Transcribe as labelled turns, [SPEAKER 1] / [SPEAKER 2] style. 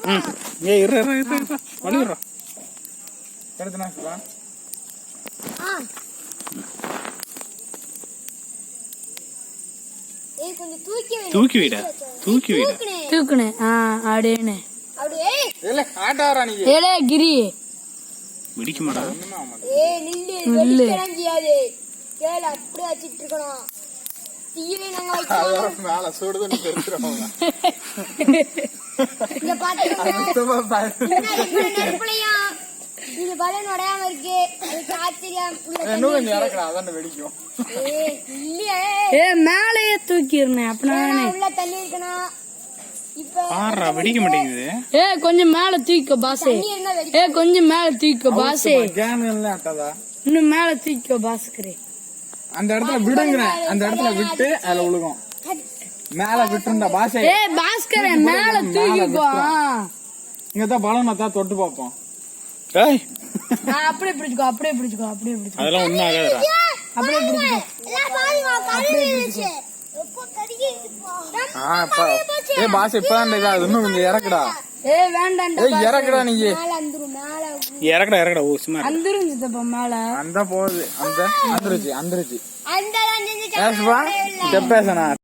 [SPEAKER 1] ஏய் இரு வலிடுறா எடுத்துனா சிவா
[SPEAKER 2] ஏய் கொஞ்சம் தூக்கி
[SPEAKER 1] விட
[SPEAKER 3] தூக்குனே அப்படியே
[SPEAKER 2] அப்படியே
[SPEAKER 1] இல்ல ஆட்டாரா நீ
[SPEAKER 3] ஏலே கிரி
[SPEAKER 1] வெடிக்க மாட்டா
[SPEAKER 2] ஏய் நில்லு வெடிக்கறாங்கியாதே கேள அப்படியே வச்சிட்டு இருக்கணும் தீயிலே நாங்க வைக்கிறோம்
[SPEAKER 1] மேல சுடுது நீ தெரிஞ்சிரோங்க
[SPEAKER 2] இங்க பாத்துங்க
[SPEAKER 1] அர்த்தமா பாரு
[SPEAKER 2] நெருப்புலையா இது பலன் உடையாம இருக்கு அது ஆச்சரியம்
[SPEAKER 1] இன்னும் கொஞ்சம் இறக்குடா அதான் வெடிக்கும்
[SPEAKER 2] ஏய் இல்லையே
[SPEAKER 3] மேலேயே தூக்கிடுறேன் அப்படின்னா
[SPEAKER 2] உள்ள தண்ணி இருக்கணும் இப்ப
[SPEAKER 1] ஆறா வெடிக்க மாட்டேங்குது
[SPEAKER 3] கொஞ்சம் மேல தூக்கிக்கோ பாசே
[SPEAKER 2] தண்ணி இருந்தா வெடிக்க
[SPEAKER 3] கொஞ்சம் மேல தூக்கிக்கோ பாசே
[SPEAKER 1] கேன்ல ஆட்டாதா
[SPEAKER 3] இன்னும் மேல தூக்கிக்கோ பாஸ்கரே
[SPEAKER 1] அந்த இடத்துல விடுங்கறேன் அந்த இடத்துல விட்டு அதுல விழுகும் மேல விட்டுண்டா பாசே
[SPEAKER 3] பாஸ்கரே மேல தூக்கிக்கோ
[SPEAKER 1] இங்க தான் பலனை தான் தொட்டு பாப்போம் ஏய்
[SPEAKER 3] அப்படியே பிடிச்சுக்கோ
[SPEAKER 1] அதெல்லாம் ஒண்ணும் ஆகாதுடா
[SPEAKER 3] அப்படியே பிடிச்சுக்கோ
[SPEAKER 2] எல்லாம் பாருங்க கருவிச்சு எப்போ கடிக்குது
[SPEAKER 1] ஏய் பாஸ் இப்பதான் இதா இன்னும் கொஞ்சம் இறக்குடா
[SPEAKER 3] வேண்டாம்டா
[SPEAKER 1] ஏய் இறக்குடா நீ
[SPEAKER 2] மேல அந்துரும் மேல
[SPEAKER 1] இறக்குடா ஓ சும்மா
[SPEAKER 3] அந்துருங்க தப்பா மேல
[SPEAKER 1] அந்த போகுது அந்த வந்துருச்சு
[SPEAKER 2] அந்த
[SPEAKER 1] ஏசுவா பேசனா